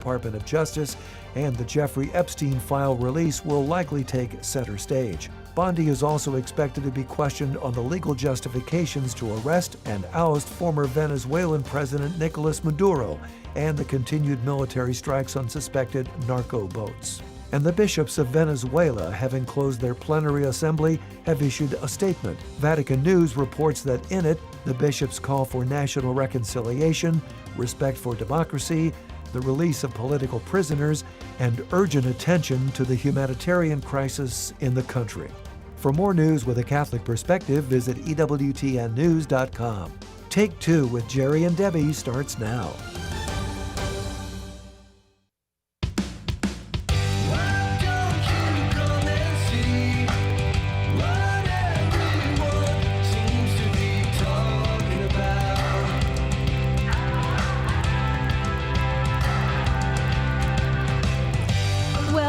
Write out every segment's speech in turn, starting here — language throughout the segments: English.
Department of Justice, and the Jeffrey Epstein file release will likely take center stage. Bondi is also expected to be questioned on the legal justifications to arrest and oust former Venezuelan President Nicolas Maduro and the continued military strikes on suspected narco boats. And the bishops of Venezuela, having closed their plenary assembly, have issued a statement. Vatican News reports that in it, the bishops call for national reconciliation, respect for democracy, the release of political prisoners, and urgent attention to the humanitarian crisis in the country. For more news with a Catholic perspective, visit EWTNnews.com. Take Two with Jerry and Debbie starts now.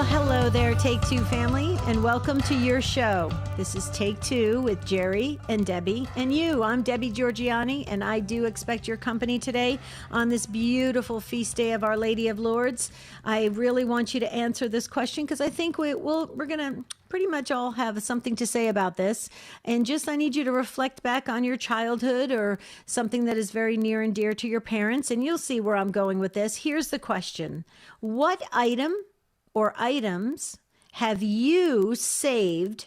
Hello there, Take Two family, and welcome to your show. This is Take Two with Jerry and Debbie and you. I'm Debbie Georgiani, and I do expect your company today on this beautiful feast day of Our Lady of Lourdes. I really want you to answer this question because I think we're going to pretty much all have something to say about this. And I need you to reflect back on your childhood or something that is very near and dear to your parents, and you'll see where I'm going with this. Here's the question. What item or items have you saved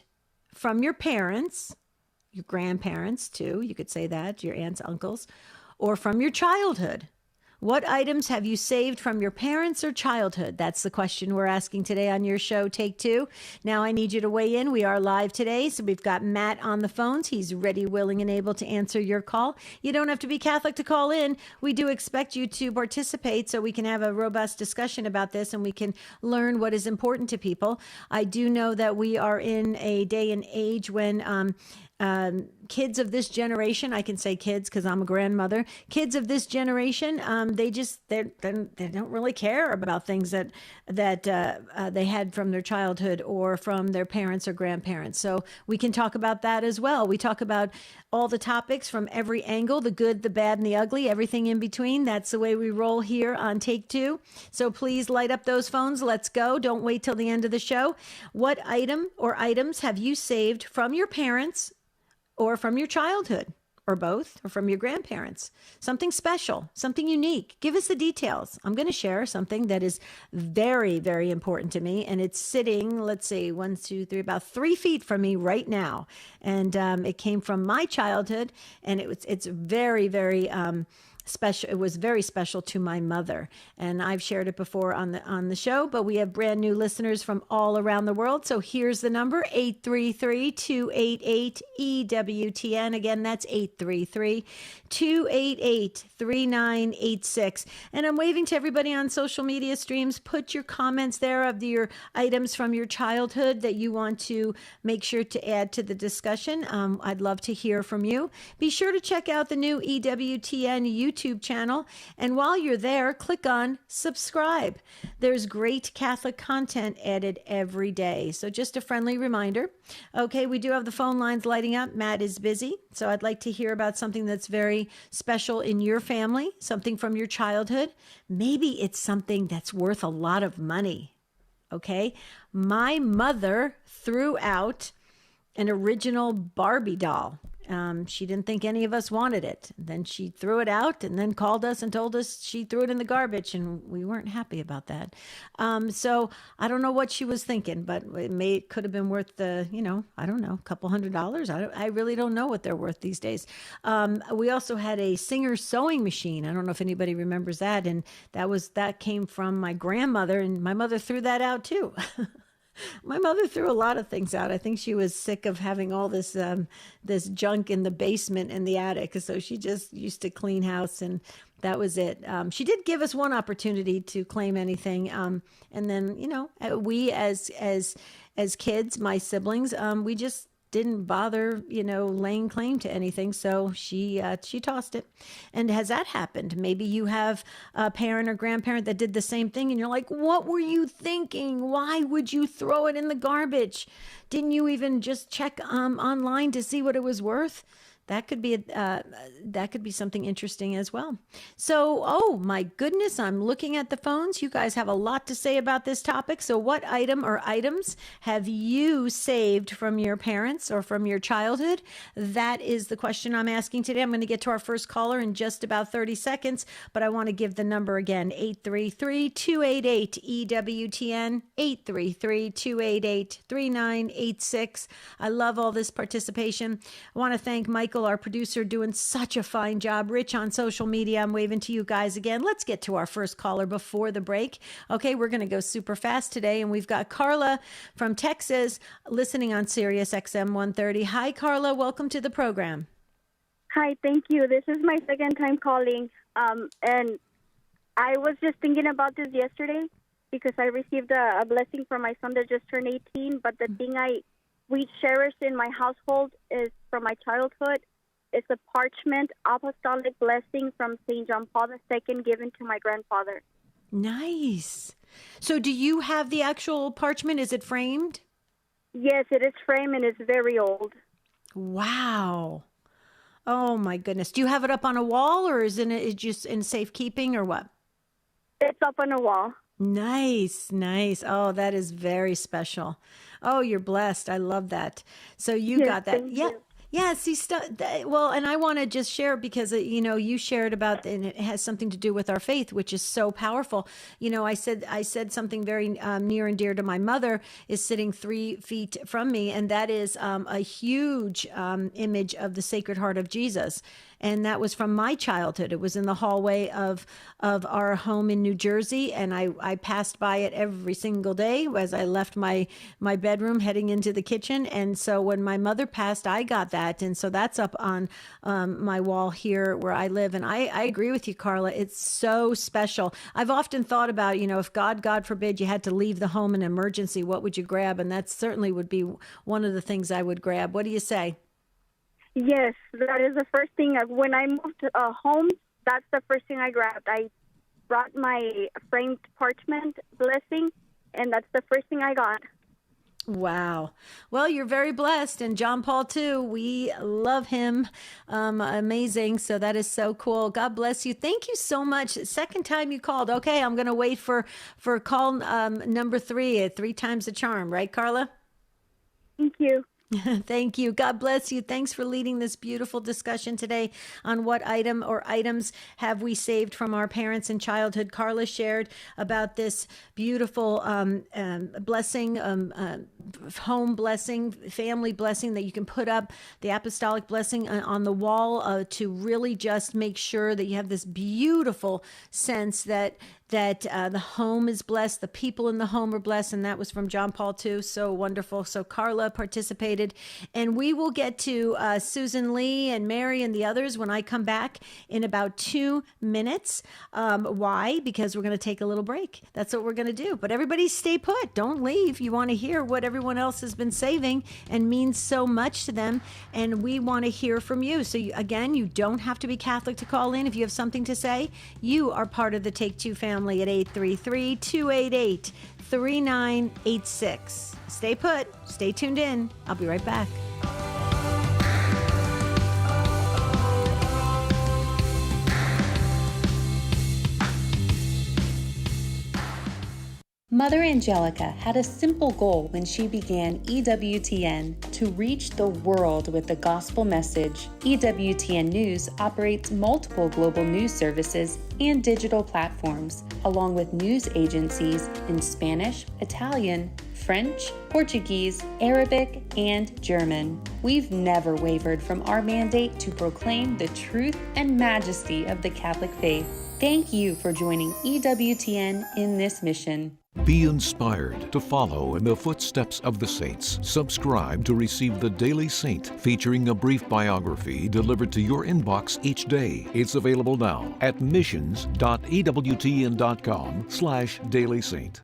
from your parents, your grandparents too, you could say that, your aunts, uncles, or from your childhood? What items have you saved from your parents or childhood? That's the question we're asking today on your show, Take Two. Now I need you to weigh in. We are live today, so we've got Matt on the phones. He's ready, willing, and able to answer your call. You don't have to be Catholic to call in. We do expect you to participate so we can have a robust discussion about this and we can learn what is important to people. I do know that we are in a day and age when kids of this generation, I can say kids because I'm a grandmother, kids of this generation, they don't really care about things that they had from their childhood or from their parents or grandparents. So we can talk about that as well. We talk about all the topics from every angle, the good, the bad, and the ugly, everything in between. That's the way we roll here on Take Two. So please light up those phones. Let's go. Don't wait till the end of the show. What item or items have you saved from your parents or from your childhood, or both, or from your grandparents? Something special, something unique. Give us the details. I'm going to share something that is very, very important to me, and it's sitting, let's see, 1, 2, 3, about 3 feet from me right now. And it came from my childhood, and it's very, very special. It was very special to my mother, and I've shared it before on the show, but we have brand new listeners from all around the world. So here's the number, 833-288-EWTN. Again, that's 833-288-3986. And I'm waving to everybody on social media streams. Put your comments there of your items from your childhood that you want to make sure to add to the discussion. I'd love to hear from you. Be sure to check out the new EWTN YouTube channel. And while you're there, click on subscribe. There's great Catholic content added every day. So just a friendly reminder. Okay, we do have the phone lines lighting up. Matt is busy. So I'd like to hear about something that's very special in your family, something from your childhood. Maybe it's something that's worth a lot of money. Okay, my mother threw out an original Barbie doll. She didn't think any of us wanted it. Then she threw it out and then called us and told us she threw it in the garbage, and we weren't happy about that. So I don't know what she was thinking, but it could have been worth I don't know, a couple $100. I really don't know what they're worth these days. We also had a Singer sewing machine. I don't know if anybody remembers that. And that came from my grandmother, and my mother threw that out too. My mother threw a lot of things out. I think she was sick of having all this junk in the basement and the attic. So she just used to clean house, and that was it. She did give us one opportunity to claim anything. And then, we as kids, my siblings, we just didn't bother, laying claim to anything. So she tossed it. And has that happened? Maybe you have a parent or grandparent that did the same thing, and you're like, what were you thinking? Why would you throw it in the garbage? Didn't you even just check online to see what it was worth? That could be something interesting as well. So, oh my goodness, I'm looking at the phones. You guys have a lot to say about this topic. So, what item or items have you saved from your parents or from your childhood? That is the question I'm asking today. I'm going to get to our first caller in just about 30 seconds, but I want to give the number again, 833-288-EWTN, 833-288-3986. I love all this participation. I want to thank Michael, our producer, doing such a fine job. Rich on social media. I'm waving to you guys again. Let's get to our first caller before the break. Okay, we're going to go super fast today. And we've got Carla from Texas listening on Sirius XM 130. Hi, Carla. Welcome to the program. Hi, thank you. This is my second time calling. And I was just thinking about this yesterday because I received a blessing from my son that just turned 18. But the thing we cherish in my household is from my childhood. It's a parchment apostolic blessing from St. John Paul II given to my grandfather. Nice. So do you have the actual parchment? Is it framed? Yes, it is framed and it's very old. Wow. Oh my goodness. Do you have it up on a wall or is it just in safekeeping or what? It's up on a wall. Nice, nice. Oh, that is very special. Oh, you're blessed. I love that. So you got that. Yeah. You. Yeah, see, well, and I want to just share because, you shared about, and it has something to do with our faith, which is so powerful. I said something very near and dear to my mother is sitting 3 feet from me, and that is a huge image of the Sacred Heart of Jesus. And that was from my childhood. It was in the hallway of our home in New Jersey. And I passed by it every single day as I left my bedroom heading into the kitchen. And so when my mother passed, I got that. And so that's up on my wall here where I live. And I agree with you, Carla. It's so special. I've often thought about, if God forbid, you had to leave the home in an emergency, what would you grab? And that certainly would be one of the things I would grab. What do you say? Yes, that is the first thing. When I moved home, that's the first thing I grabbed. I brought my framed parchment blessing, and that's the first thing I got. Wow. Well, you're very blessed. And John Paul, too. We love him. Amazing. So that is so cool. God bless you. Thank you so much. Second time you called. Okay, I'm going to wait for call number 3. 3 times the charm. Right, Carla? Thank you. Thank you. God bless you. Thanks for leading this beautiful discussion today on what item or items have we saved from our parents in childhood. Carla shared about this beautiful blessing, home blessing, family blessing that you can put up, the apostolic blessing on the wall to really just make sure that you have this beautiful sense that the home is blessed, the people in the home are blessed, and that was from John Paul II. So wonderful. So Carla participated, and we will get to Susan Lee and Mary and the others when I come back in about 2 minutes. Why? Because we're going to take a little break. That's what we're going to do. But everybody stay put. Don't leave. You want to hear what everyone else has been saving and means so much to them, and we want to hear from you. So again, you don't have to be Catholic to call in. If you have something to say, you are part of the Take Two family at 833-288-3986. Stay put. Stay tuned in. I'll be right back. Mother Angelica had a simple goal when she began EWTN: to reach the world with the gospel message. EWTN News operates multiple global news services and digital platforms, along with news agencies in Spanish, Italian, French, Portuguese, Arabic, and German. We've never wavered from our mandate to proclaim the truth and majesty of the Catholic faith. Thank you for joining EWTN in this mission. Be inspired to follow in the footsteps of the saints. Subscribe to receive the Daily Saint, featuring a brief biography delivered to your inbox each day. It's available now at missions.ewtn.com/Daily Saint.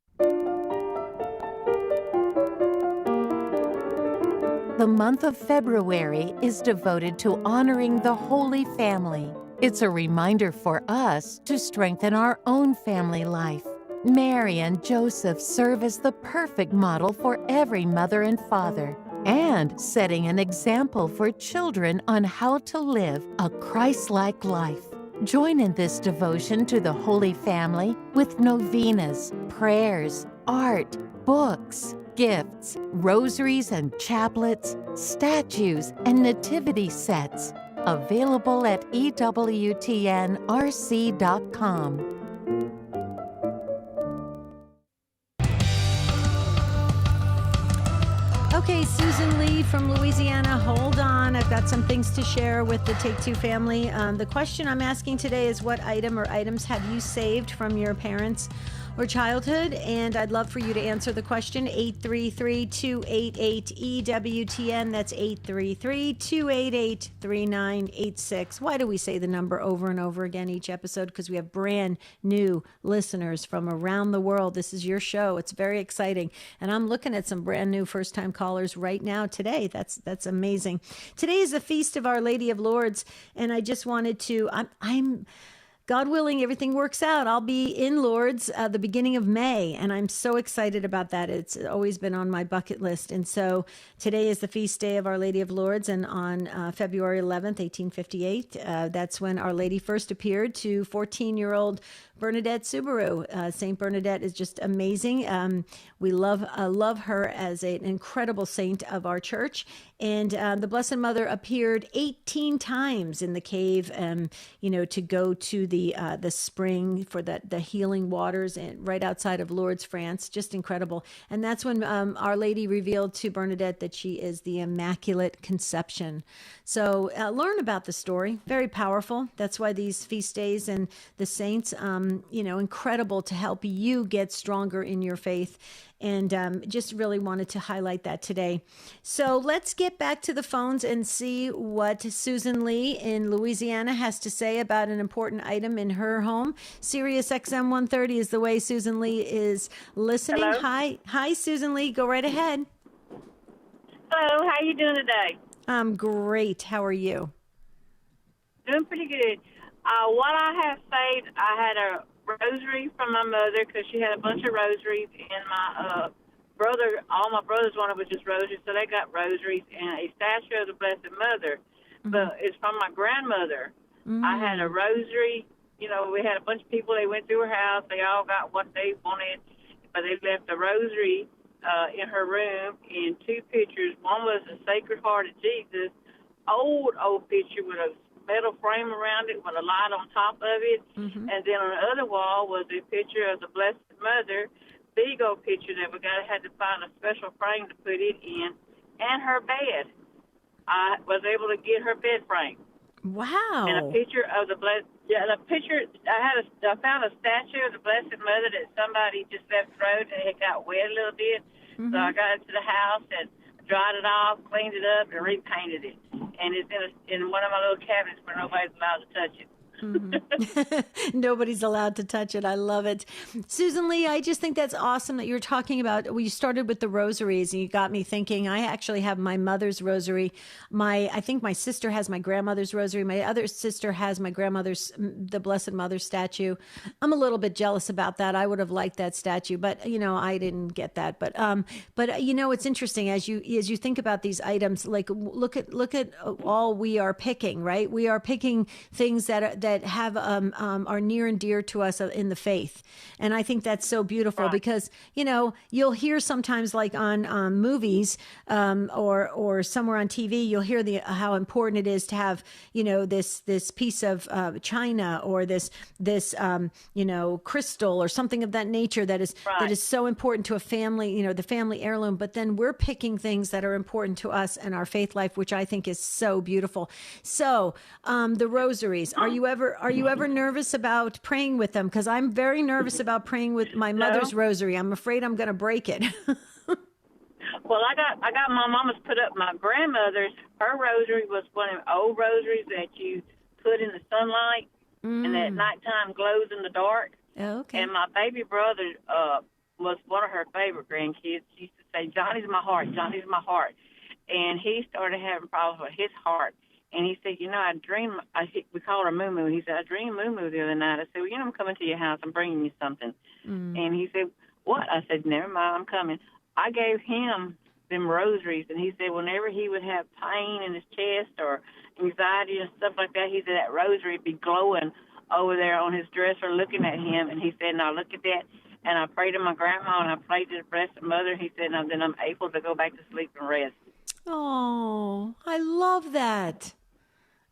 The month of February is devoted to honoring the Holy Family. It's a reminder for us to strengthen our own family life. Mary and Joseph serve as the perfect model for every mother and father. and setting an example for children on how to live a Christ-like life. Join in this devotion to the Holy Family with novenas, prayers, art, books, gifts, rosaries and chaplets, statues, and nativity sets. Available at EWTNRC.com. Okay, Susan Lee from Louisiana, hold on. I've got some things to share with the Take Two family. The question I'm asking today is, what item or items have you saved from your parents' or childhood? And I'd love for you to answer the question. 833-288-EWTN. That's 833-288-3986. Why do we say the number over and over again each episode? Because we have brand new listeners from around the world. This is your show. It's very exciting. And I'm looking at some brand new first-time callers right now today. That's amazing. Today is the Feast of Our Lady of Lourdes. And I just wanted to, I'm God willing, everything works out. I'll be in Lourdes the beginning of May, and I'm so excited about that. It's always been on my bucket list. And so today is the feast day of Our Lady of Lourdes, and on February 11th, 1858, that's when Our Lady first appeared to 14-year-old Bernadette Subaru. Saint Bernadette is just amazing. We love her as an incredible saint of our church. And the Blessed Mother appeared 18 times in the cave, to go to the spring for the healing waters and right outside of Lourdes, France. Just incredible. And that's when Our Lady revealed to Bernadette that she is the Immaculate Conception. So learn about the story. Very powerful. That's why these feast days and the saints, incredible to help you get stronger in your faith. And just really wanted to highlight that today. So let's get back to the phones and see what Susan Lee in Louisiana has to say about an important item in her home. Sirius XM 130 is the way Susan Lee is listening. Hello? Hi, Susan Lee. Go right ahead. Hello, how you doing today? I'm great. How are you? Doing pretty good. What I have saved, I had a rosary from my mother because she had a bunch of rosaries, and my brother, all my brothers wanted was just rosaries, so they got rosaries and a statue of the Blessed Mother. Mm-hmm. But it's from my grandmother. Mm-hmm. I had a rosary. We had a bunch of people. They went through her house. They all got what they wanted, but they left a rosary in her room and two pictures. One was the Sacred Heart of Jesus, old picture with a metal frame around it with a light on top of it. Mm-hmm. And then on the other wall was a picture of the Blessed Mother, big old picture that we had to find a special frame to put it in, and her bed. I was able to get her bed frame. Wow. And a picture of the I found a statue of the Blessed Mother that somebody just left the road and it got wet a little bit. Mm-hmm. So I got it to the house and dried it off, cleaned it up, and repainted it. And it's in one of my little cabinets where nobody's allowed to touch it. Mm-hmm. Nobody's allowed to touch it. I love it. Susan Lee, I just think that's awesome that you're talking about, you started with the rosaries and you got me thinking. I actually have my mother's rosary. I think my sister has my grandmother's rosary. My other sister has my grandmother's, the Blessed Mother statue. I'm a little bit jealous about that. I would have liked that statue, but I didn't get that. But it's interesting as you think about these items, like look at all we are picking, right? We are picking things that have are near and dear to us in the faith. And I think that's so beautiful, right? Because, you'll hear sometimes like on movies or somewhere on TV, you'll hear how important it is to have, this piece of china or this crystal or something of that nature that is right. That is so important to a family, the family heirloom. But then we're picking things that are important to us and our faith life, which I think is so beautiful. So the rosaries, are you ever nervous about praying with them? Because I'm very nervous about praying with my mother's rosary. I'm afraid I'm going to break it. Well, I got my mama's put up. My grandmother's, her rosary was one of the old rosaries that you put in the sunlight and at nighttime glows in the dark. Oh, okay. And my baby brother was one of her favorite grandkids. She used to say, "Johnny's my heart, Johnny's my heart." And he started having problems with his heart. And he said, I dreamed, we called her Moo Moo. He said, I dreamed Moo Moo the other night. I said, well, I'm coming to your house. I'm bringing you something. And he said, what? I said, never mind, I'm coming. I gave him them rosaries. And he said whenever he would have pain in his chest or anxiety and stuff like that, he said that rosary would be glowing over there on his dresser looking at him. And he said, now look at that. And I prayed to my grandma and I prayed to the Blessed Mother. He said, now then I'm able to go back to sleep and rest. Oh, I love that.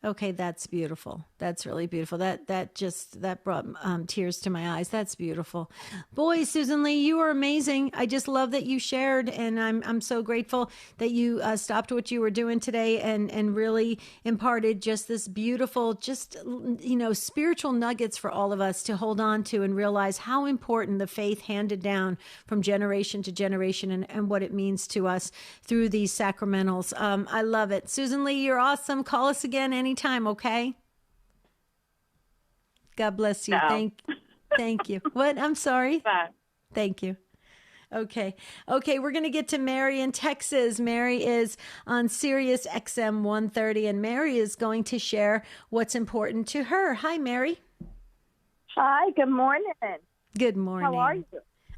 Okay, that's beautiful. That's really beautiful. That brought tears to my eyes. That's beautiful. Boy, Susan Lee, you are amazing. I just love that you shared, and I'm so grateful that you stopped what you were doing today and really imparted just this beautiful, spiritual nuggets for all of us to hold on to and realize how important the faith handed down from generation to generation and what it means to us through these sacramentals. I love it. Susan Lee, you're awesome. Call us again anytime, okay? God bless you. No. Thank you. What? I'm sorry. Bye. Thank you. Okay, we're going to get to Mary in Texas. Mary is on Sirius XM 130, and Mary is going to share what's important to her. Hi, Mary. Hi, good morning. Good morning. How are you?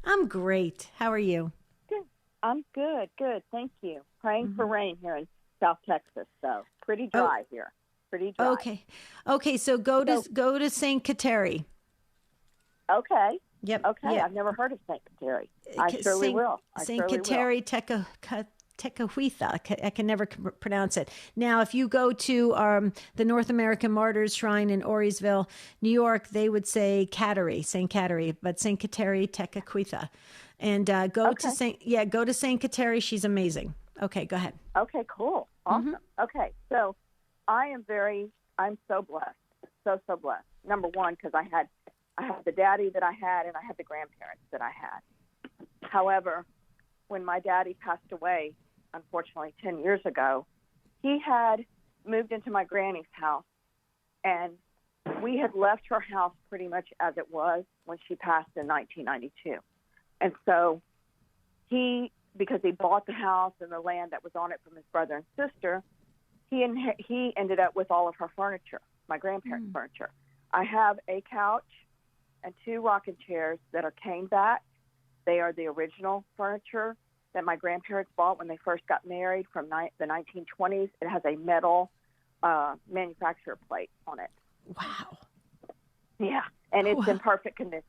I'm great. How are you? Good. I'm good, Thank you. Praying for rain here in South Texas, so pretty dry here. Pretty dry. Okay, so go to St. Kateri. Okay. Yep. Okay, yep. I've never heard of St. Kateri. I surely will. St. Kateri Tekakwitha. I can never pronounce it. Now, if you go to the North American Martyrs Shrine in Orisville, New York, they would say Kateri, St. Kateri, but St. Kateri Tekakwitha. And go to St. Kateri. She's amazing. Okay, go ahead. Okay, cool. Awesome. Okay, so I'm so blessed. So blessed. Number one, because I had the daddy that I had, and I had the grandparents that I had. However, when my daddy passed away, unfortunately 10 years ago, he had moved into my granny's house, and we had left her house pretty much as it was when she passed in 1992. And so because he bought the house and the land that was on it from his brother and sister, he ended up with all of her furniture, my grandparents' furniture. I have a couch and 2 rocking chairs that are cane back. They are the original furniture that my grandparents bought when they first got married from the 1920s. It has a metal manufacturer plate on it. Wow. Yeah, and it's in perfect condition.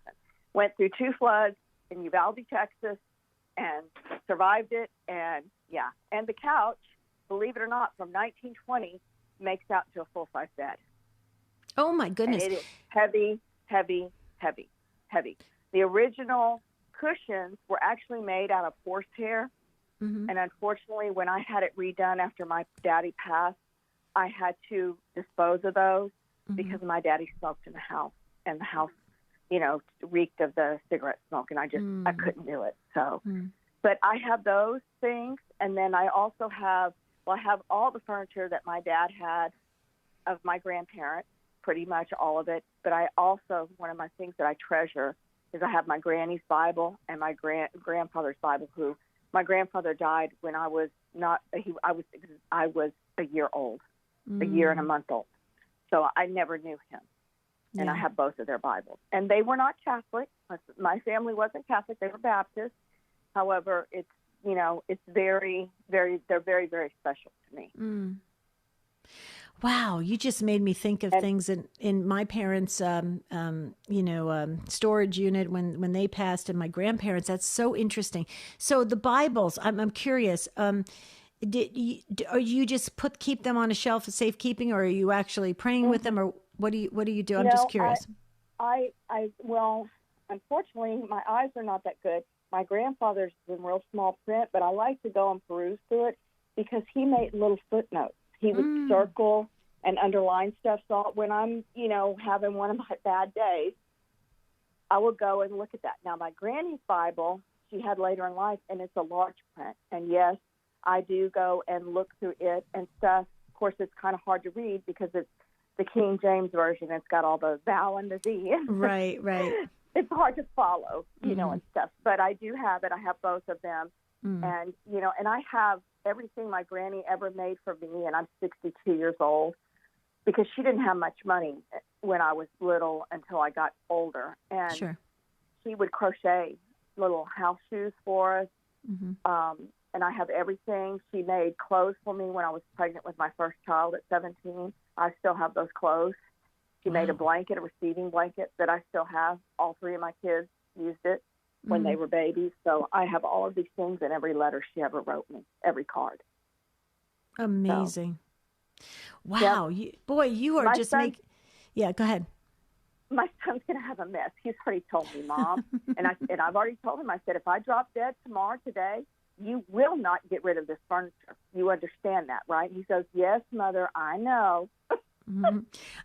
Went through 2 floods in Uvalde, Texas, and survived it. And yeah, and the couch, believe it or not, from 1920 makes out to a full-size bed. Oh my goodness! And it is heavy, heavy, heavy, heavy. The original cushions were actually made out of horsehair, and unfortunately, when I had it redone after my daddy passed, I had to dispose of those because my daddy smoked in the house, and the house, reeked of the cigarette smoke, and I couldn't do it. So, but I have those things, and then I also have all the furniture that my dad had of my grandparents, pretty much all of it. But I also, one of my things that I treasure is I have my granny's Bible and my grandfather's Bible. Who my grandfather died when I was I was a year old, a year and a month old. So I never knew him. And I have both of their Bibles. And they were not Catholic. My family wasn't Catholic. They were Baptist. However, it's very, very, they're very, very special to me. Wow, you just made me think of things in my parents' storage unit when they passed, and my grandparents. That's so interesting. So the Bibles, I'm curious. Are you just keep them on a shelf for safekeeping, or are you actually praying with them, or what do you do? I'm just curious. Well, unfortunately, my eyes are not that good. My grandfather's in real small print, but I like to go and peruse through it because he made little footnotes. He would circle and underline stuff. So when I'm, having one of my bad days, I would go and look at that. Now, my granny's Bible, she had later in life, and it's a large print. And yes, I do go and look through it and stuff. Of course, it's kind of hard to read because it's the King James Version. It's got all the vowel and the Z. Right. It's hard to follow, and stuff. But I do have it. I have both of them. And, and I have everything my granny ever made for me, and I'm 62 years old, because she didn't have much money when I was little until I got older. And she would crochet little house shoes for us. and I have everything. She made clothes for me when I was pregnant with my first child at 17. I still have those clothes. She made a blanket, a receiving blanket that I still have. All three of my kids used it when they were babies. So I have all of these things and every letter she ever wrote me, every card. Amazing. So, wow. Yep. You are just making... Yeah, go ahead. My son's going to have a mess. He's already told me, Mom. and I've already told him, I said, if I drop dead tomorrow, today, you will not get rid of this furniture. You understand that, right? He says, yes, Mother, I know.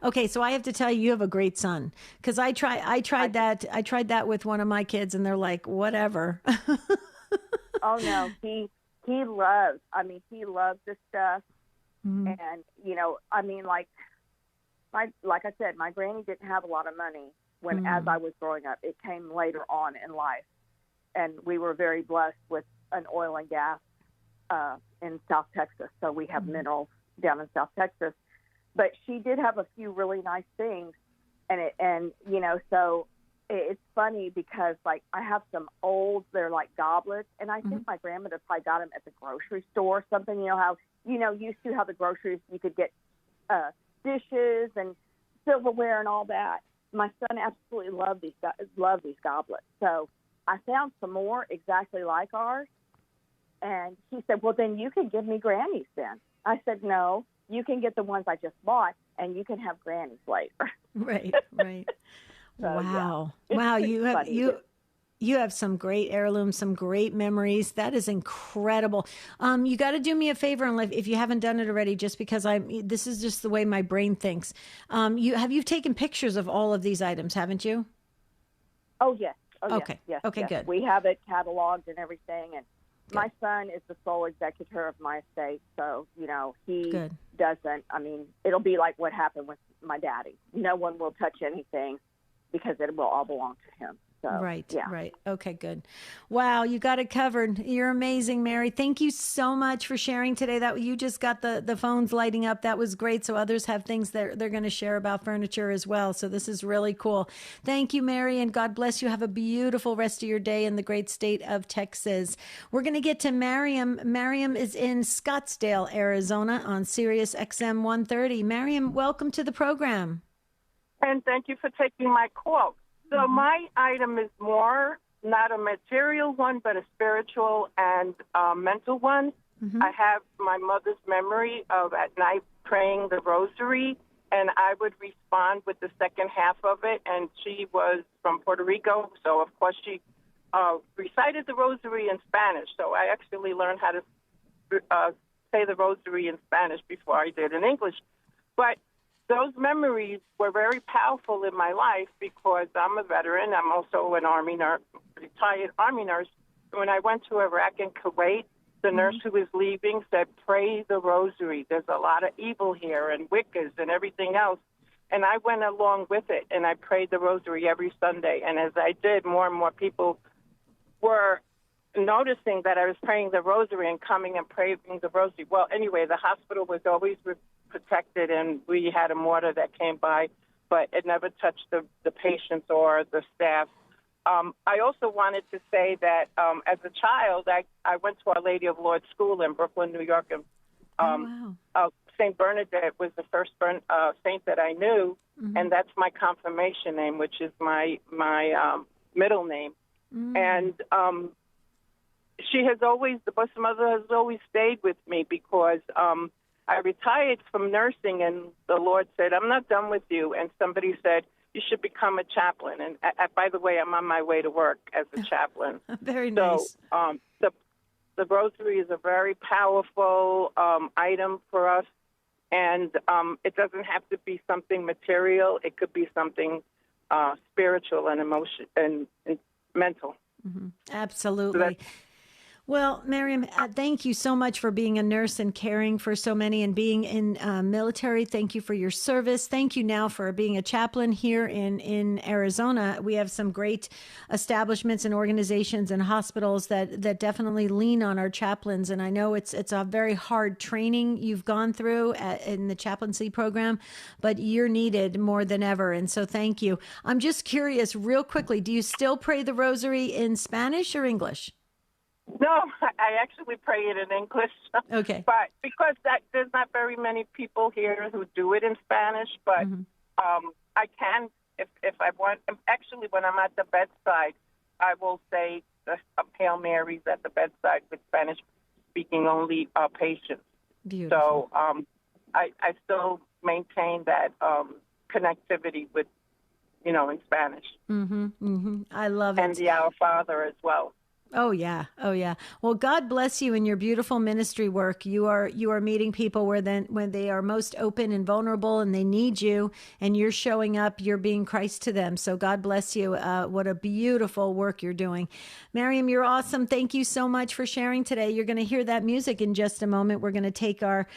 Okay, so I have to tell you, you have a great son, because I tried that with one of my kids, and they're like, whatever. Oh no, he loves. I mean, he loves this stuff, and like I said, my granny didn't have a lot of money as I was growing up. It came later on in life, and we were very blessed with an oil and gas in South Texas, so we have minerals down in South Texas. But she did have a few really nice things, so it's funny because, like, I have some old, they're like goblets, and I think my grandmother probably got them at the grocery store or something. You know how, used to have the groceries, you could get dishes and silverware and all that. My son absolutely loved these goblets. So I found some more exactly like ours, and he said, well, then you can give me Granny's then. I said, no. You can get the ones I just bought, and you can have Granny's later. Right. So, wow. Yeah. Wow. It's You have some great heirlooms, some great memories. That is incredible. You got to do me a favor, and if you haven't done it already, just because this is just the way my brain thinks. You've taken pictures of all of these items, haven't you? Oh, yes. Okay. Yes. Okay, yes. good. We have it cataloged and everything, and Good. My son is the sole executor of my estate, so, he Good. doesn't. I mean, it'll be like what happened with my daddy. No one will touch anything because it will all belong to him. So, Right. yeah. Right. Okay, good. Wow, you got it covered. You're amazing, Mary. Thank you so much for sharing today. That you just got the phones lighting up. That was great. So others have things they're going to share about furniture as well. So this is really cool. Thank you, Mary, and God bless you. Have a beautiful rest of your day in the great state of Texas. We're going to get to Miriam. Miriam is in Scottsdale, Arizona on Sirius XM 130. Miriam, welcome to the program. And thank you for taking my call. So my item is more not a material one, but a spiritual and mental one. I have my mother's memory of at night praying the rosary, and I would respond with the second half of it. And she was from Puerto Rico, so of course she recited the rosary in Spanish. So I actually learned how to say the rosary in Spanish before I did in English. But those memories were very powerful in my life because I'm a veteran. I'm also an Army nurse, retired Army nurse. When I went to Iraq and Kuwait, the nurse who was leaving said, pray the rosary. There's a lot of evil here and Wiccas and everything else. And I went along with it, and I prayed the rosary every Sunday. And as I did, more and more people were noticing that I was praying the rosary and coming and praying the rosary. Well, anyway, the hospital was always protected, and we had a mortar that came by, but it never touched the patients or the staff. I also wanted to say that as a child, I went to Our Lady of Lourdes School in Brooklyn, New York, and St. Bernadette was the first saint that I knew, and that's my confirmation name, which is my middle name. And she has always, the Blessed Mother has always stayed with me because I retired from nursing, and the Lord said, I'm not done with you. And somebody said, you should become a chaplain. And by the way, I'm on my way to work as a chaplain. Very nice. So the rosary is a very powerful item for us. And it doesn't have to be something material. It could be something spiritual and emotion and mental. Absolutely. Well, Miriam, thank you so much for being a nurse and caring for so many and being in military. Thank you for your service. Thank you now for being a chaplain here in Arizona. We have some great establishments and organizations and hospitals that definitely lean on our chaplains. And I know it's a very hard training you've gone through in the chaplaincy program, but you're needed more than ever. And so thank you. I'm just curious, real quickly, do you still pray the rosary in Spanish or English? No, I actually pray it in English. Okay. But because there's not very many people here who do it in Spanish, but I can, if I want. Actually, when I'm at the bedside, I will say the Hail Marys at the bedside with Spanish-speaking only patients. Beautiful. So I still maintain that connectivity with, in Spanish. I love it. And the Our Father as well. Oh yeah. Well, God bless you in your beautiful ministry work. You are meeting people when they are most open and vulnerable, and they need you, and you're showing up. You're being Christ to them. So God bless you. What a beautiful work you're doing, Miriam. You're awesome. Thank you so much for sharing today. You're going to hear that music in just a moment. We're going to take our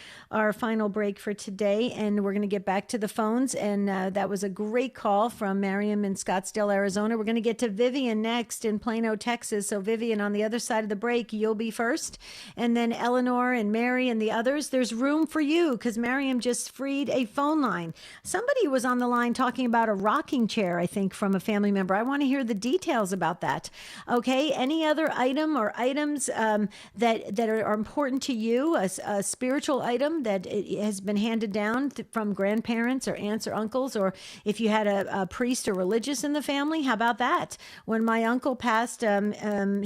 final break for today, and we're going to get back to the phones. And that was a great call from Miriam in Scottsdale, Arizona. We're going to get to Vivian next in Plano, Texas. So Vivian, on the other side of the break, you'll be first. And then Eleanor and Mary and the others, there's room for you because Miriam just freed a phone line. Somebody was on the line talking about a rocking chair, I think, from a family member. I want to hear the details about that. Okay. Any other item or items that are important to you, a spiritual item that has been handed down from grandparents or aunts or uncles, or if you had a priest or religious in the family, how about that? When my uncle passed,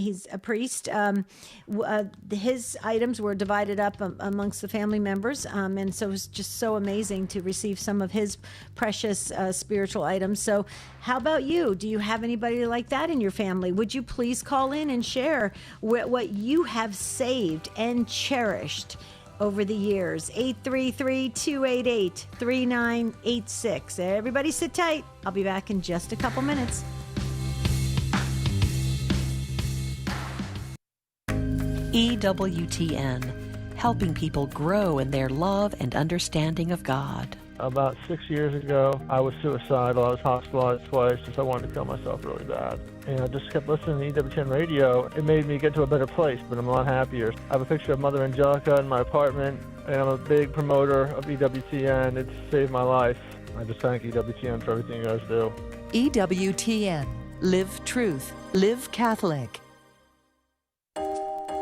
he's a priest. His items were divided up amongst the family members. And so it was just so amazing to receive some of his precious spiritual items. So how about you? Do you have anybody like that in your family? Would you please call in and share what you have saved and cherished over the years? 833-288-3986. Everybody sit tight. I'll be back in just a couple minutes. EWTN, helping people grow in their love and understanding of God. About 6 years ago, I was suicidal. I was hospitalized twice because I wanted to kill myself really bad. And I just kept listening to EWTN radio. It made me get to a better place, but I'm a lot happier. I have a picture of Mother Angelica in my apartment, and I'm a big promoter of EWTN. It's saved my life. I just thank EWTN for everything you guys do. EWTN, live truth, live Catholic.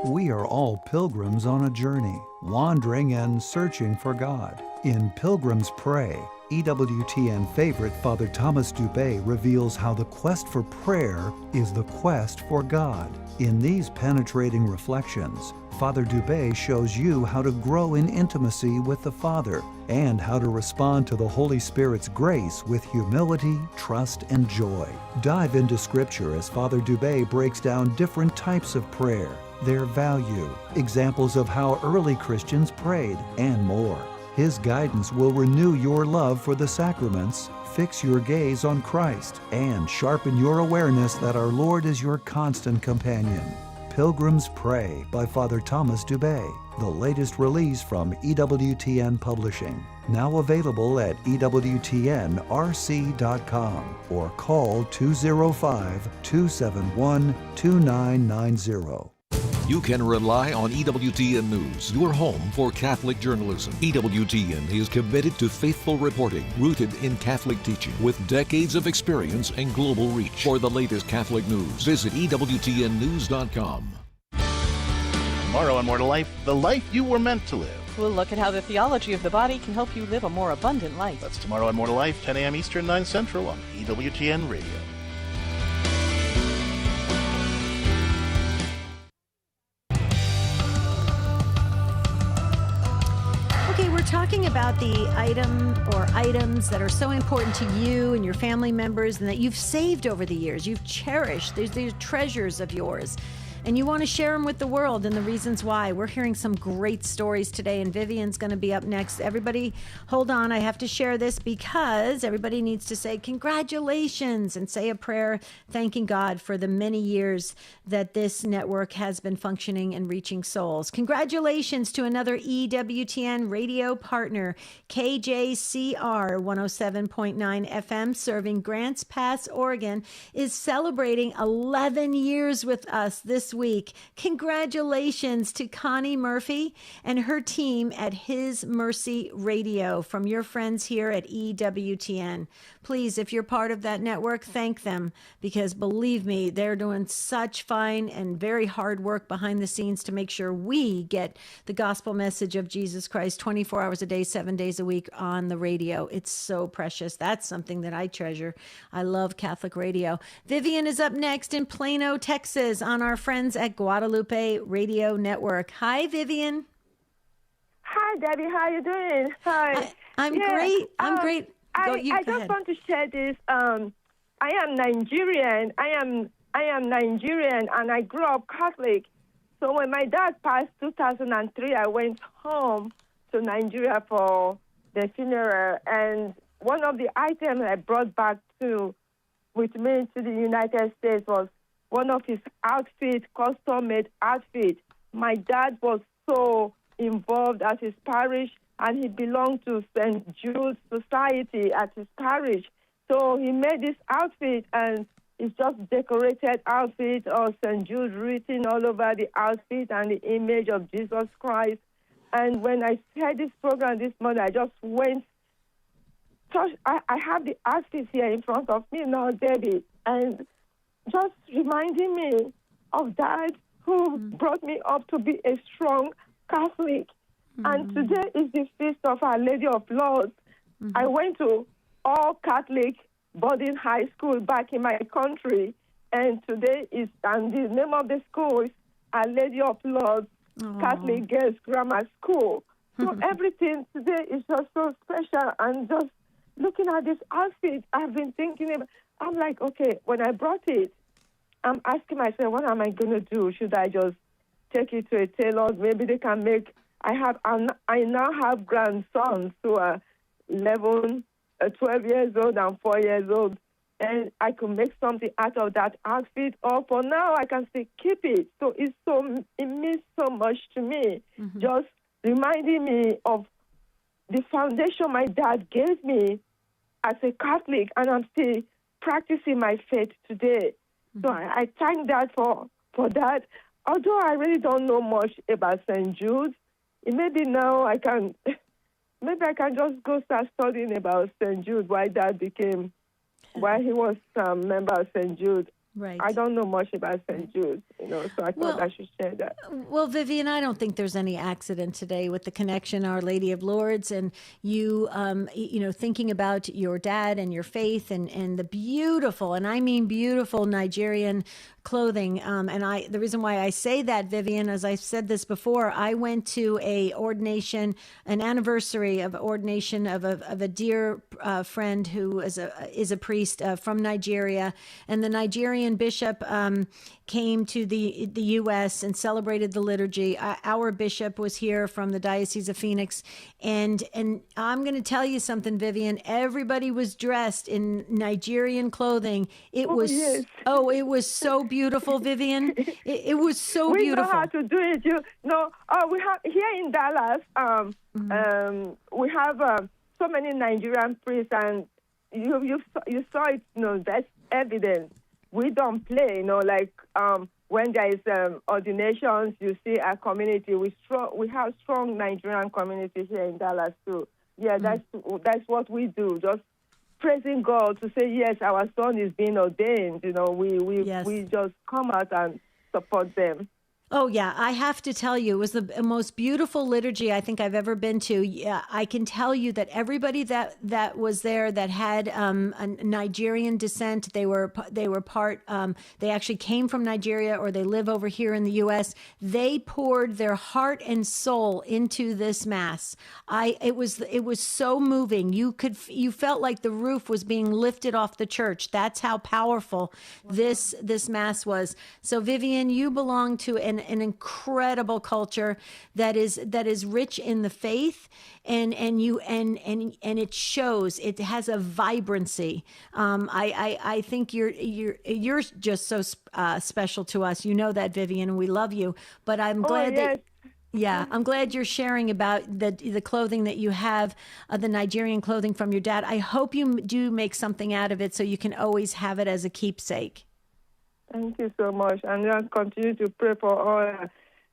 We are all pilgrims on a journey, wandering and searching for God. In Pilgrims Pray, EWTN favorite Father Thomas Dubé reveals how the quest for prayer is the quest for God. In these penetrating reflections, Father Dubé shows you how to grow in intimacy with the Father and how to respond to the Holy Spirit's grace with humility, trust, and joy. Dive into Scripture as Father Dubé breaks down different types of prayer, their value, examples of how early Christians prayed, and more. His guidance will renew your love for the sacraments, fix your gaze on Christ, and sharpen your awareness that our Lord is your constant companion. Pilgrims Pray by Father Thomas Dubé, the latest release from EWTN Publishing. Now available at EWTNRC.com or call 205-271-2990. You can rely on EWTN News, your home for Catholic journalism. EWTN is committed to faithful reporting, rooted in Catholic teaching, with decades of experience and global reach. For the latest Catholic news, visit EWTNnews.com. Tomorrow on More to Life, the life you were meant to live. We'll look at how the theology of the body can help you live a more abundant life. That's tomorrow on More to Life, 10 a.m. Eastern, 9 Central on EWTN Radio. Talking about the item or items that are so important to you and your family members and that you've saved over the years, you've cherished. These treasures of yours. And you want to share them with the world and the reasons why. We're hearing some great stories today, and Vivian's going to be up next. Everybody, hold on. I have to share this because everybody needs to say congratulations and say a prayer thanking God for the many years that this network has been functioning and reaching souls. Congratulations to another EWTN radio partner, KJCR 107.9 FM, serving Grants Pass, Oregon, is celebrating 11 years with us this this week. Congratulations to Connie Murphy and her team at His Mercy Radio from your friends here at EWTN. Please, if you're part of that network, thank them, because believe me, they're doing such fine and very hard work behind the scenes to make sure we get the gospel message of Jesus Christ 24 hours a day, 7 days a week on the radio. It's so precious. That's something that I treasure. I love Catholic radio. Vivian is up next in Plano, Texas, on our friends at Guadalupe Radio Network. Hi, Vivian. Hi, Debbie. How you doing? Hi. I'm great. I'm great. I just want to share this. I am Nigerian. I am Nigerian, and I grew up Catholic. So when my dad passed 2003, I went home to Nigeria for the funeral, and one of the items I brought back with me to the United States was one of his outfits, custom-made outfit. My dad was so involved at his parish, and he belonged to St. Jude's Society at his parish. So he made this outfit, and it's just decorated outfit or St. Jude written all over the outfit and the image of Jesus Christ. And when I heard this program this morning, I just went. I have the outfit here in front of me now, Debbie, and just reminding me of Dad, who brought me up to be a strong Catholic. And today is the feast of Our Lady of Lourdes. I went to all Catholic boarding high school back in my country, and today is, and the name of the school is Our Lady of Lourdes Catholic Girls Grammar School. So everything today is just so special, and just looking at this outfit, I've been thinking about, I'm like, okay, when I brought it, I'm asking myself, what am I going to do? Should I just take it to a tailor? Maybe they can make, I now have grandsons who are 11, 12 years old and 4 years old, and I could make something out of that outfit, or for now I can still keep it. So it means so much to me, just reminding me of the foundation my dad gave me as a Catholic, and I'm still practicing my faith today. So I thank Dad for that. Although I really don't know much about St. Jude, maybe now I can just go start studying about St. Jude, why he was a member of St. Jude. Right. I don't know much about St. Jude, so I thought I should share that. Well, Vivian, I don't think there's any accident today with the connection, Our Lady of Lourdes, and you, thinking about your dad and your faith and the beautiful, and I mean beautiful, Nigerian clothing. The reason why I say that, Vivian, as I've said this before, I went to an anniversary of ordination of a dear friend who is a priest from Nigeria, and the Nigerian bishop came to the U.S. and celebrated the liturgy. Our bishop was here from the Diocese of Phoenix, and I'm going to tell you something, Vivian. Everybody was dressed in Nigerian clothing. It was so beautiful, Vivian. It was so beautiful. We know how to do it. We have here in Dallas. We have so many Nigerian priests, and you saw it. That's evident. We don't play. When there is ordinations, you see our community. We have strong Nigerian community here in Dallas too. Yeah, that's what we do. Just praising God to say, yes, our son is being ordained. We just come out and support them. Oh, yeah. I have to tell you, it was the most beautiful liturgy I think I've ever been to. Yeah, I can tell you that everybody that was there that had a Nigerian descent, they were part, they actually came from Nigeria or they live over here in the U.S. They poured their heart and soul into this Mass. It was so moving. You felt like the roof was being lifted off the church. That's how powerful this Mass was. So, Vivian, you belong to an incredible culture that is rich in the faith, and it shows. It has a vibrancy. I think you're just so special to us. You know that, Vivian, and we love you. But I'm glad I'm glad you're sharing about the clothing that you have, the Nigerian clothing from your dad. I hope you do make something out of it so you can always have it as a keepsake. Thank you so much. And I'll continue to pray for all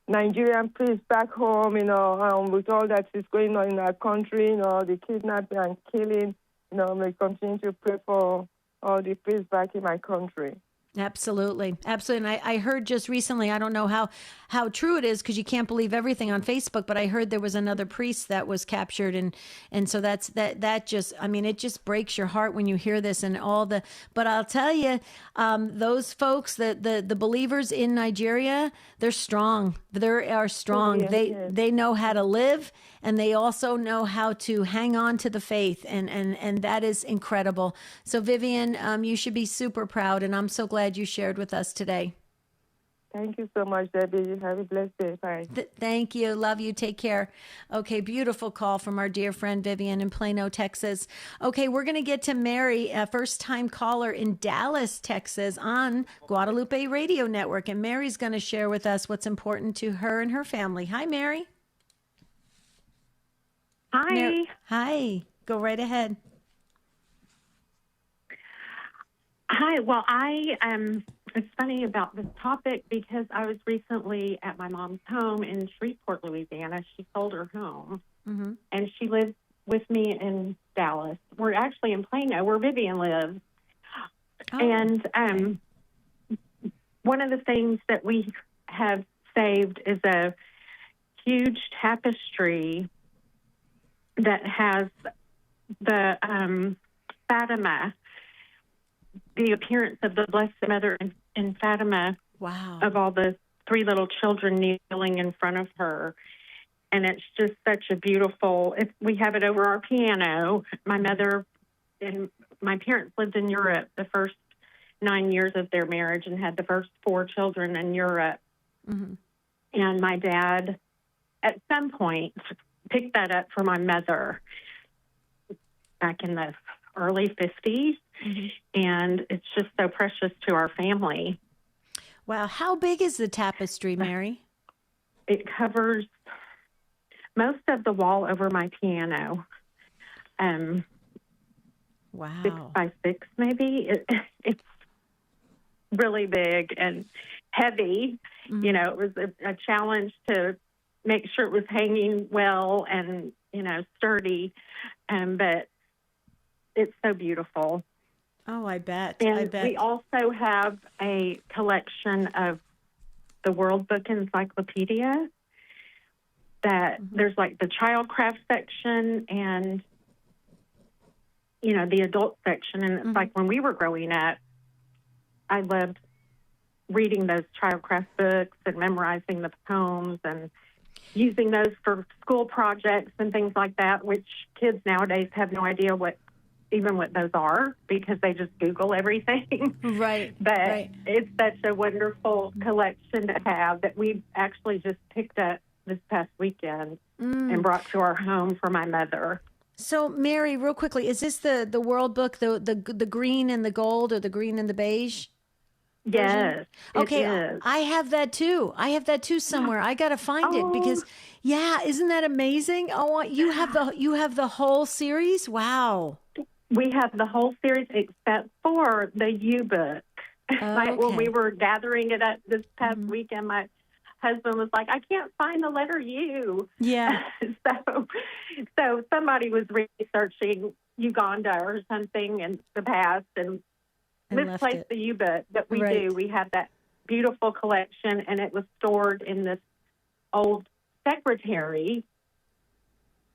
Nigerian priests back home, with all that is going on in our country, the kidnapping and killing. We continue to pray for all the priests back in my country. Absolutely. Absolutely. And I heard just recently, I don't know how true it is because you can't believe everything on Facebook, but I heard there was another priest that was captured. And so that just, I mean, it just breaks your heart when you hear this and but I'll tell you, those folks, the believers in Nigeria, they're strong. They are strong. They know how to live, and they also know how to hang on to the faith. And that is incredible. So Vivian, you should be super proud. And I'm so glad you shared with us today. Thank you so much, Debbie. You have a blessed day. Bye. Thank you. Love you. Take care. Okay, beautiful call from our dear friend Vivian in Plano, Texas. Okay, we're going to get to Mary, a first-time caller in Dallas, Texas on Guadalupe Radio Network. And Mary's going to share with us what's important to her and her family. Hi, Mary. Hi. Hi. Go right ahead. Hi. Well, it's funny about this topic because I was recently at my mom's home in Shreveport, Louisiana. She sold her home, and she lives with me in Dallas. We're actually in Plano, where Vivian lives. Oh. And one of the things that we have saved is a huge tapestry that has the Fatima, the appearance of the Blessed Mother in Fatima. Wow. Of all the three little children kneeling in front of her. And it's just such a beautiful, we have it over our piano. My mother and my parents lived in Europe the first 9 years of their marriage and had the first 4 children in Europe. Mm-hmm. And my dad, at some point, picked that up for my mother back in the early 50s. Mm-hmm. And it's just so precious to our family. Wow. How big is the tapestry, Mary? It covers most of the wall over my piano. Wow. 6 by 6, maybe. It's really big and heavy. Mm-hmm. It was a challenge to make sure it was hanging well and, sturdy. But it's so beautiful. Oh, I bet. And we also have a collection of the World Book Encyclopedia that there's like the childcraft section and, the adult section. And it's like when we were growing up, I loved reading those childcraft books and memorizing the poems and using those for school projects and things like that, which kids nowadays have no idea what those are because they just Google everything. Right. But it's such a wonderful collection to have that we actually just picked up this past weekend and brought to our home for my mother. So, Mary, real quickly, is this the World Book, the green and the gold or the green and the beige? Yes. Okay, it is. I have that too. Somewhere. I got to find it because, isn't that amazing? Oh, you have the whole series? Wow. We have the whole series except for the U-book. When we were gathering it up this past weekend, my husband was like, I can't find the letter U. Yeah. So somebody was researching Uganda or something in the past and misplaced the U-book. But we do. We have that beautiful collection, and it was stored in this old secretary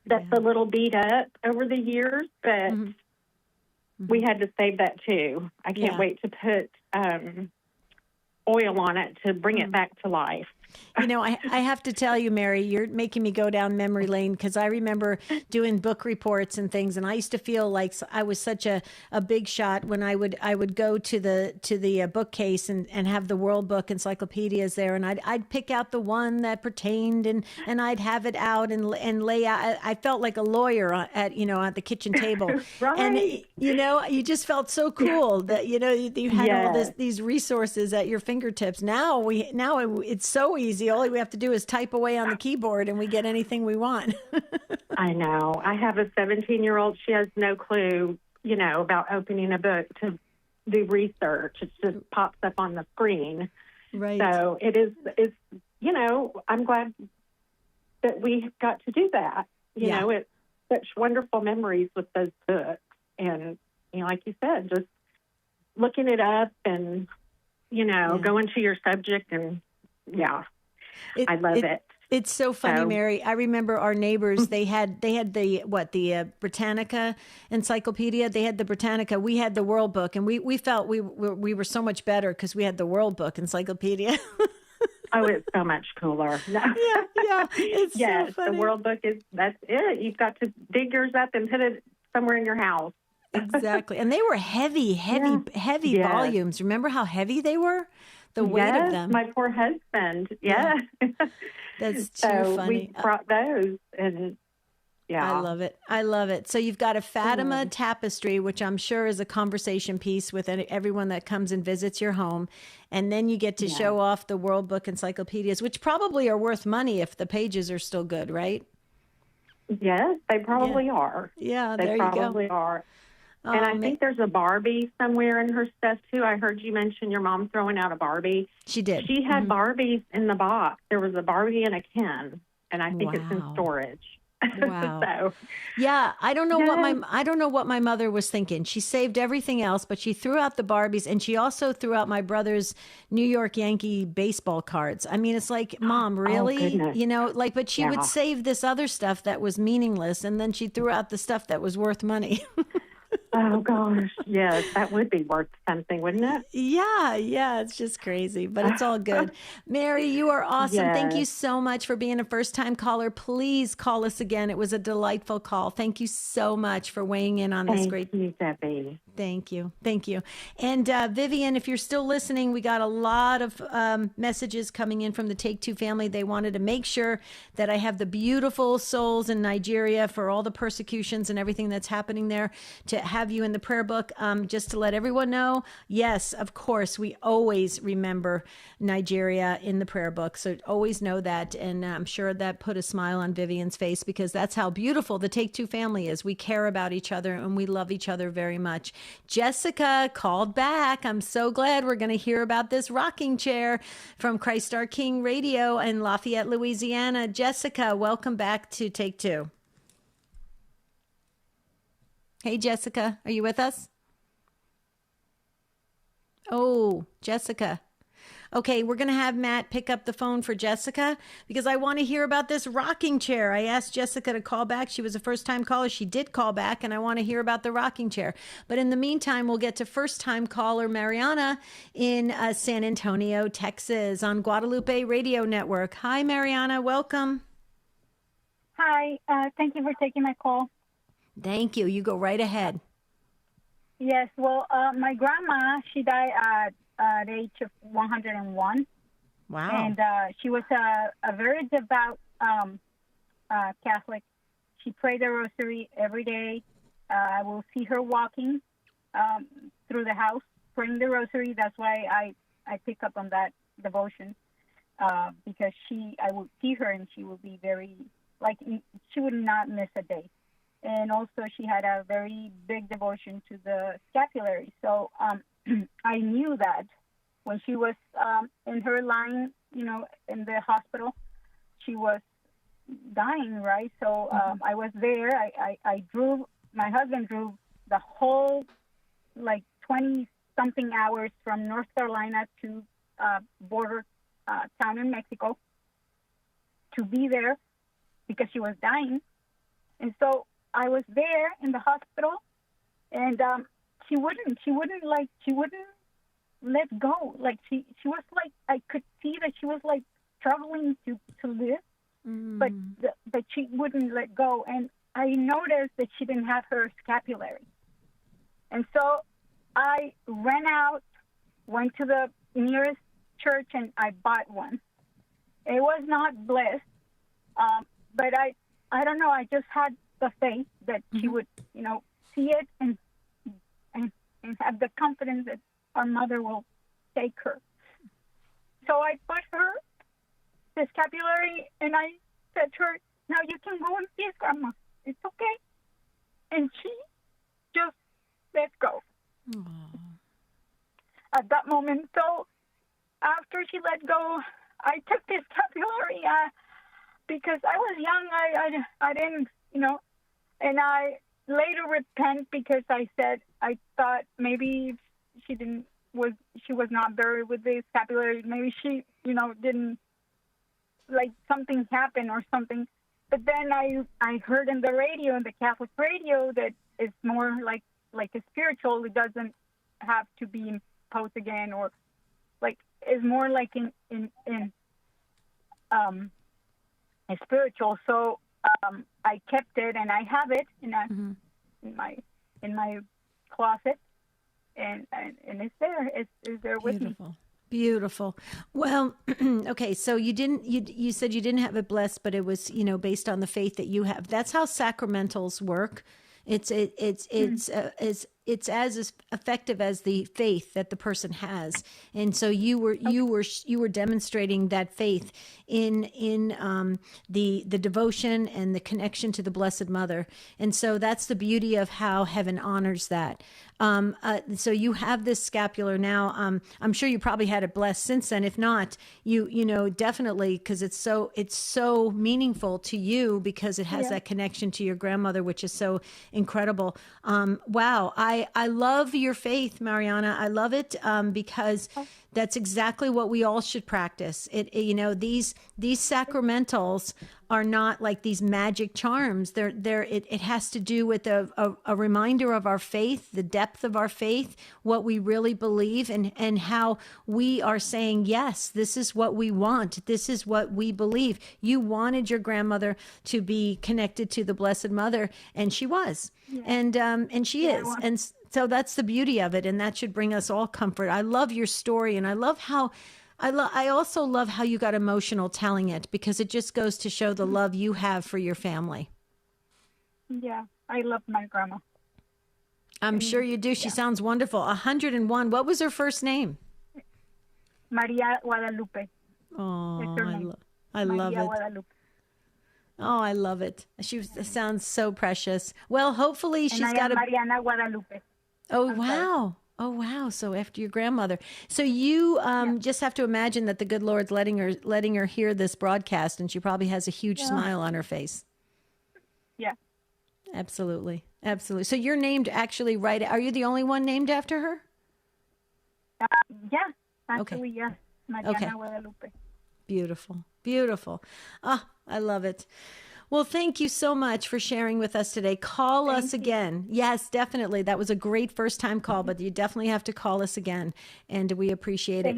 that's a little beat up over the years, but we had to save that too. I can't wait to put oil on it to bring it back to life. I have to tell you, Mary, you're making me go down memory lane because I remember doing book reports and things, and I used to feel like I was such a big shot when I would go to the bookcase and have the World Book encyclopedias there, and I'd pick out the one that pertained and I'd have it out and lay out. I felt like a lawyer at the kitchen table, right. And you just felt so cool that you had all these resources at your fingertips. Now it's so easy. All we have to do is type away on the keyboard and we get anything we want. I know. I have a 17-year-old. She has no clue, about opening a book to do research. It just pops up on the screen. Right. So it's I'm glad that we got to do that. You know, it's such wonderful memories with those books. And, like you said, just looking it up and, going to your subject and, I love it. It's so funny, Mary. I remember our neighbors. They had the Britannica encyclopedia. They had the Britannica. We had the World Book, and we felt we were so much better because we had the World Book encyclopedia. Oh, it's so much cooler. No. Yeah. It's so funny. The World Book that's it. You've got to dig yours up and put it somewhere in your house. Exactly. And they were heavy volumes. Remember how heavy they were? The weight of them. My poor husband. Yeah. That's too funny. We brought those, and I love it. I love it. So you've got a Fatima tapestry, which I'm sure is a conversation piece with everyone that comes and visits your home. And then you get to show off the World Book encyclopedias, which probably are worth money if the pages are still good, right? Yes, they probably are. Yeah, they there you go. probably are. And I think there's a Barbie somewhere in her stuff, too. I heard you mention your mom throwing out a Barbie. She did. She had Barbies in the box. There was a Barbie and a Ken, and I think it's in storage. Wow. I don't know what my mother was thinking. She saved everything else, but she threw out the Barbies, and she also threw out my brother's New York Yankee baseball cards. I mean, it's like, Mom, really? But she would save this other stuff that was meaningless, and then she threw out the stuff that was worth money. Oh, gosh. Yes, that would be worth something, wouldn't it? Yeah. It's just crazy, but it's all good. Mary, you are awesome. Yes. Thank you so much for being a first-time caller. Please call us again. It was a delightful call. Thank you so much for weighing in on this great. Thank you, Debbie. Thank you. And Vivian, if you're still listening, we got a lot of messages coming in from the Take Two family. They wanted to make sure that I have the beautiful souls in Nigeria for all the persecutions and everything that's happening there, to have you in the prayer book. Just to let everyone know, yes, of course, we always remember Nigeria in the prayer book. So always know that. And I'm sure that put a smile on Vivian's face, because that's how beautiful the Take Two family is. We care about each other and we love each other very much. Jessica called back. I'm so glad. We're going to hear about this rocking chair from Christ Our King Radio in Lafayette, Louisiana. Jessica, welcome back to Take Two. Hey, Jessica, are you with us? Oh, Jessica. Okay, we're going to have Matt pick up the phone for Jessica, because I want to hear about this rocking chair. I asked Jessica to call back. She was a first-time caller. She did call back, and I want to hear about the rocking chair. But in the meantime, we'll get to first-time caller Mariana in San Antonio, Texas, on Guadalupe Radio Network. Hi, Mariana. Welcome. Hi. Thank you for taking my call. Thank you. You go right ahead. Yes. Well, my grandma, she died at the age of 101. Wow. And she was a very devout Catholic. She prayed the rosary every day. I will see her walking through the house, praying the rosary. That's why I pick up on that devotion, because I would see her and she would be very, she would not miss a day. And also she had a very big devotion to the scapulary. So I knew that when she was in her line, in the hospital, she was dying, right? So I was there. I drove, my husband drove the whole, 20-something hours from North Carolina to border town in Mexico to be there because she was dying. And so I was there in the hospital, and she wouldn't let go. She was I could see that she was struggling to live, but she wouldn't let go. And I noticed that she didn't have her scapulary. And so I ran out, went to the nearest church, and I bought one. It was not blessed, but I don't know, I just had the faith that she would, see it and have the confidence that our mother will take her. So I put her the scapulary, and I said to her, "Now you can go and see Grandma. It's okay." And she just let go. Aww. at that moment. So after she let go, I took this scapulary because I was young. I didn't, and I later repent because I thought maybe she was not buried with the scapulary. Maybe she, didn't, like something happened or something. But then I heard in the radio, in the Catholic radio, that it's more like a spiritual. It doesn't have to be imposed again, or like it's more like in a spiritual. So I kept it and I have it in my closet, and it's there. It's there with me. Beautiful. Well, okay. So you said you didn't have it blessed, but it was, based on the faith that you have. That's how sacramentals work. It's as effective as the faith that the person has. And so you were demonstrating that faith in the devotion and the connection to the Blessed Mother. And so that's the beauty of how heaven honors that. So you have this scapular now. I'm sure you probably had it blessed since then. If not, you definitely, because it's so meaningful to you because it has that connection to your grandmother, which is so incredible. Wow. I love your faith, Mariana. I love it because that's exactly what we all should practice. These sacramentals are not like these magic charms. It has to do with a reminder of our faith, the depth of our faith, what we really believe, and how we are saying, yes, this is what we want. This is what we believe. You wanted your grandmother to be connected to the Blessed Mother, and she was, and she is. And so that's the beauty of it, and that should bring us all comfort. I love your story, and I love how I also love how you got emotional telling it, because it just goes to show the love you have for your family. Yeah, I love my grandma. I'm sure you do. She sounds wonderful. 101. What was her first name? Maria Guadalupe. Oh, I love it. Guadalupe. Oh, I love it. She sounds so precious. Well, hopefully she's got a Mariana Guadalupe. Oh, wow. Oh, wow. So after your grandmother. So you just have to imagine that the good Lord's letting her hear this broadcast, and she probably has a huge smile on her face. Yeah. Absolutely. Absolutely. So you're named actually right. Are you the only one named after her? Yeah. Actually, yeah. Mariana Guadalupe. Beautiful. Beautiful. Ah, I love it. Well, thank you so much for sharing with us today. Call us again. Yes, definitely. That was a great first time call, but you definitely have to call us again, and we appreciate it.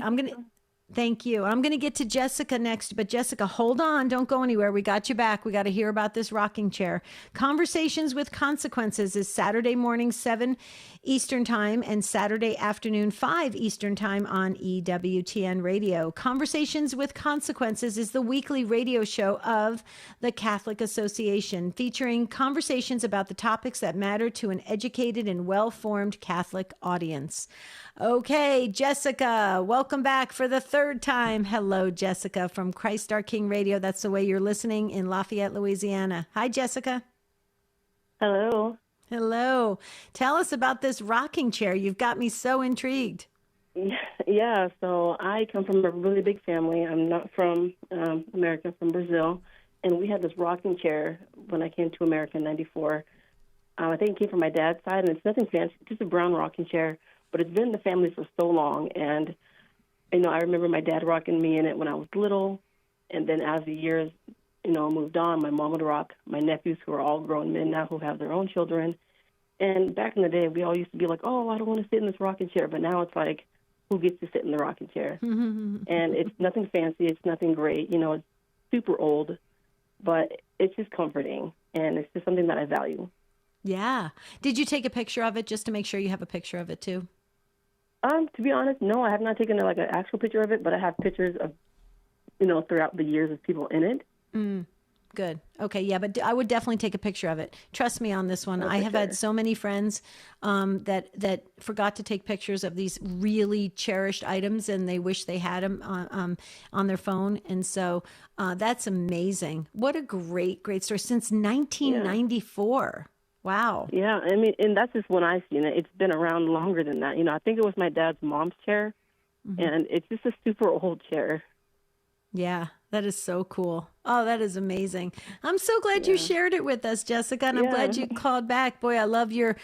Thank you. I'm going to get to Jessica next, but Jessica, hold on. Don't go anywhere. We got you back. We got to hear about this rocking chair. Conversations with Consequences is Saturday morning, 7 Eastern Time, and Saturday afternoon, 5 Eastern Time on EWTN Radio. Conversations with Consequences is the weekly radio show of the Catholic Association, featuring conversations about the topics that matter to an educated and well-formed Catholic audience. Okay, Jessica, welcome back for the third time. Hello, Jessica from Christ Our King Radio. That's the way you're listening in Lafayette, Louisiana. Hi, Jessica. Hello. Hello. Tell us about this rocking chair. You've got me so intrigued. Yeah, so I come from a really big family. I'm not from America, I'm from Brazil. And we had this rocking chair when I came to America in 94. I think it came from my dad's side, and it's nothing fancy, just a brown rocking chair. But it's been in the family for so long, and I remember my dad rocking me in it when I was little, and then as the years moved on, my mom would rock my nephews, who are all grown men now, who have their own children. And back in the day, we all used to be like, oh, I don't want to sit in this rocking chair, but now it's like, who gets to sit in the rocking chair? And it's nothing fancy, it's nothing great, it's super old, but it's just comforting, and it's just something that I value. Yeah. Did you take a picture of it just to make sure you have a picture of it too? To be honest, no, I have not taken an actual picture of it, but I have pictures of, throughout the years of people in it. Good. Okay. Yeah. But I would definitely take a picture of it. Trust me on this one. I have had so many friends that forgot to take pictures of these really cherished items, and they wish they had them on their phone. And so that's amazing. What a great, great story. Since 1994. Wow. Yeah, I mean, and that's just when I seen it. It's been around longer than that. I think it was my dad's mom's chair, and it's just a super old chair. Yeah, that is so cool. Oh, that is amazing. I'm so glad you shared it with us, Jessica, and I'm glad you called back. Boy, I love your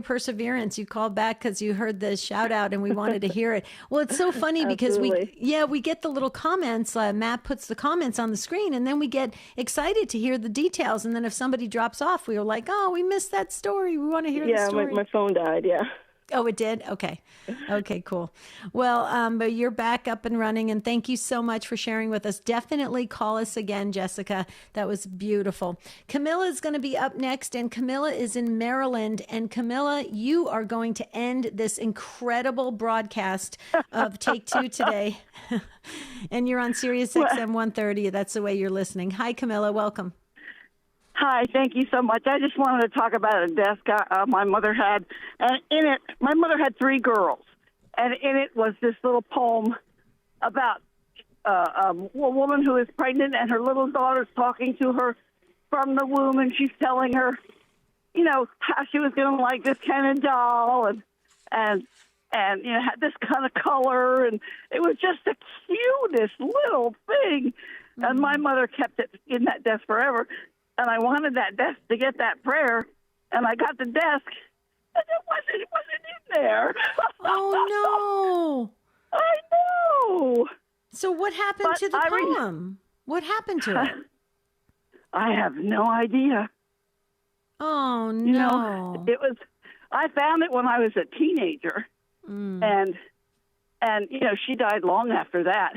perseverance. You called back because you heard the shout out and we wanted to hear it. Well, it's so funny because we get the little comments. Matt puts the comments on the screen, and then we get excited to hear the details. And then if somebody drops off, we were like, oh, we missed that story. We want to hear the story. Yeah, my phone died. Yeah. Oh, it did? Okay. Okay, cool. Well, but you're back up and running, and thank you so much for sharing with us. Definitely call us again, Jessica. That was beautiful. Camilla is going to be up next, and Camilla is in Maryland. And Camilla, you are going to end this incredible broadcast of Take Two today. And you're on Sirius XM 130. That's the way you're listening. Hi, Camilla. Welcome. Hi, thank you so much. I just wanted to talk about a desk my mother had. And in it, my mother had 3 girls. And in it was this little poem about a woman who is pregnant and her little daughter's talking to her from the womb. And she's telling her, how she was going to like this kind of doll and had this kind of color. And it was just the cutest little thing. And my mother kept it in that desk forever. And I wanted that desk to get that prayer, and I got the desk, and it wasn't in there. Oh, no. I know. So what happened to the poem? What happened to it? I have no idea. Oh, no. I found it when I was a teenager, and she died long after that.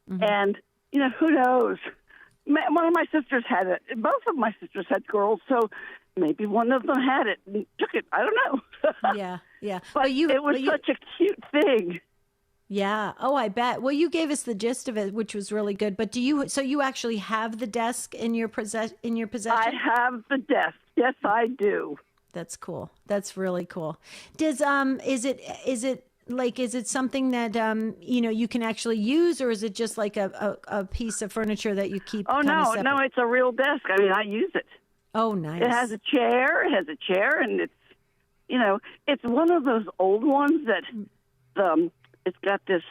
And, who knows? One of my sisters had it. Both of my sisters had girls, so maybe one of them had it and took it. I don't know. Yeah. But it was such a cute thing. Yeah. Oh, I bet. Well, you gave us the gist of it, which was really good. But so you actually have the desk in your possession? I have the desk. Yes, I do. That's cool. That's really cool. Is it something that you can actually use, or is it just like a piece of furniture that you keep? Oh no, it's a real desk. I mean, I use it. Oh, nice. It has a chair. And it's it's one of those old ones that it's got this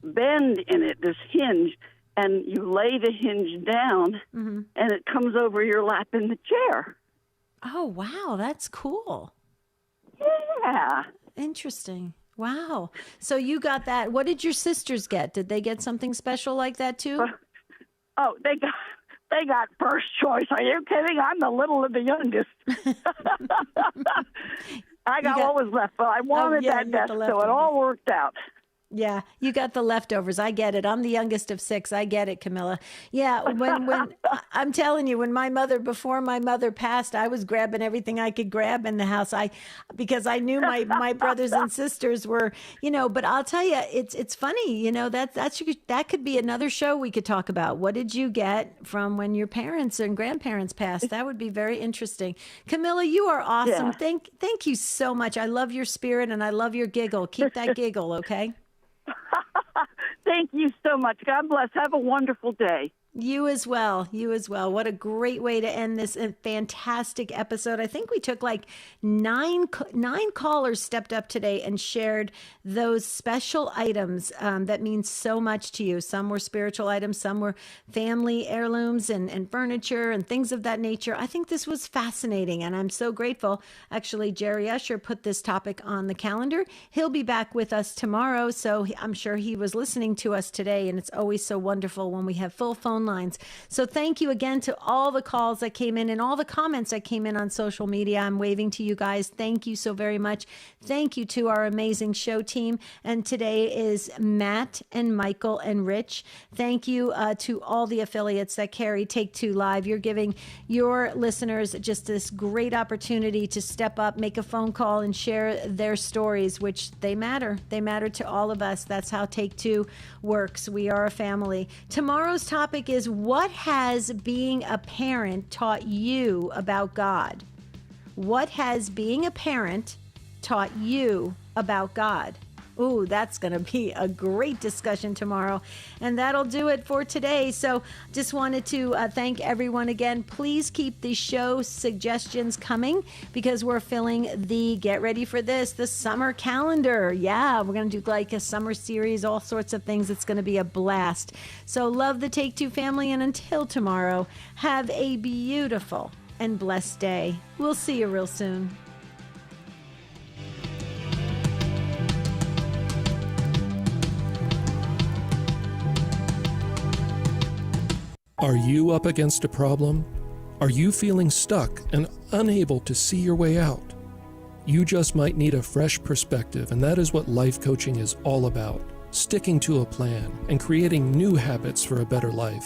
bend in it, this hinge, and you lay the hinge down, and it comes over your lap in the chair. Oh wow, that's cool. Yeah. Interesting. Wow. So you got that. What did your sisters get? Did they get something special like that too? Oh, they got first choice. Are you kidding? I'm the little of the youngest. I got what was left, but I wanted that desk, so it all worked out. Yeah, you got the leftovers. I get it. I'm the youngest of 6. I get it, Camilla. Yeah, when I'm telling you, before my mother passed, I was grabbing everything I could grab in the house. Because I knew my brothers and sisters were, But I'll tell you, it's funny, that could be another show we could talk about. What did you get from when your parents and grandparents passed? That would be very interesting. Camilla, you are awesome. Yeah. Thank you so much. I love your spirit and I love your giggle. Keep that giggle, okay? Thank you so much. God bless. Have a wonderful day. You as well. You as well. What a great way to end this fantastic episode. I think we took like nine callers stepped up today and shared those special items that mean so much to you. Some were spiritual items, some were family heirlooms and furniture and things of that nature. I think this was fascinating and I'm so grateful. Actually, Jerry Usher put this topic on the calendar. He'll be back with us tomorrow, so I'm sure he was listening to us today, and it's always so wonderful when we have full phone lines. So thank you again to all the calls that came in and all the comments that came in on social media. I'm waving to you guys. Thank you so very much. Thank you to our amazing show team. And today is Matt and Michael and Rich. Thank you to all the affiliates that carry Take Two Live. You're giving your listeners just this great opportunity to step up, make a phone call, and share their stories, which they matter. They matter to all of us. That's how Take Two works. We are a family. Tomorrow's topic is, what has being a parent taught you about God? What has being a parent taught you about God? Ooh, that's going to be a great discussion tomorrow. And that'll do it for today. So just wanted to thank everyone again. Please keep the show suggestions coming because we're filling the, get ready for this, the summer calendar. Yeah, we're going to do like a summer series, all sorts of things. It's going to be a blast. So love the Take Two family. And until tomorrow, have a beautiful and blessed day. We'll see you real soon. Are you up against a problem? Are you feeling stuck and unable to see your way out? You just might need a fresh perspective, and that is what life coaching is all about. Sticking to a plan and creating new habits for a better life.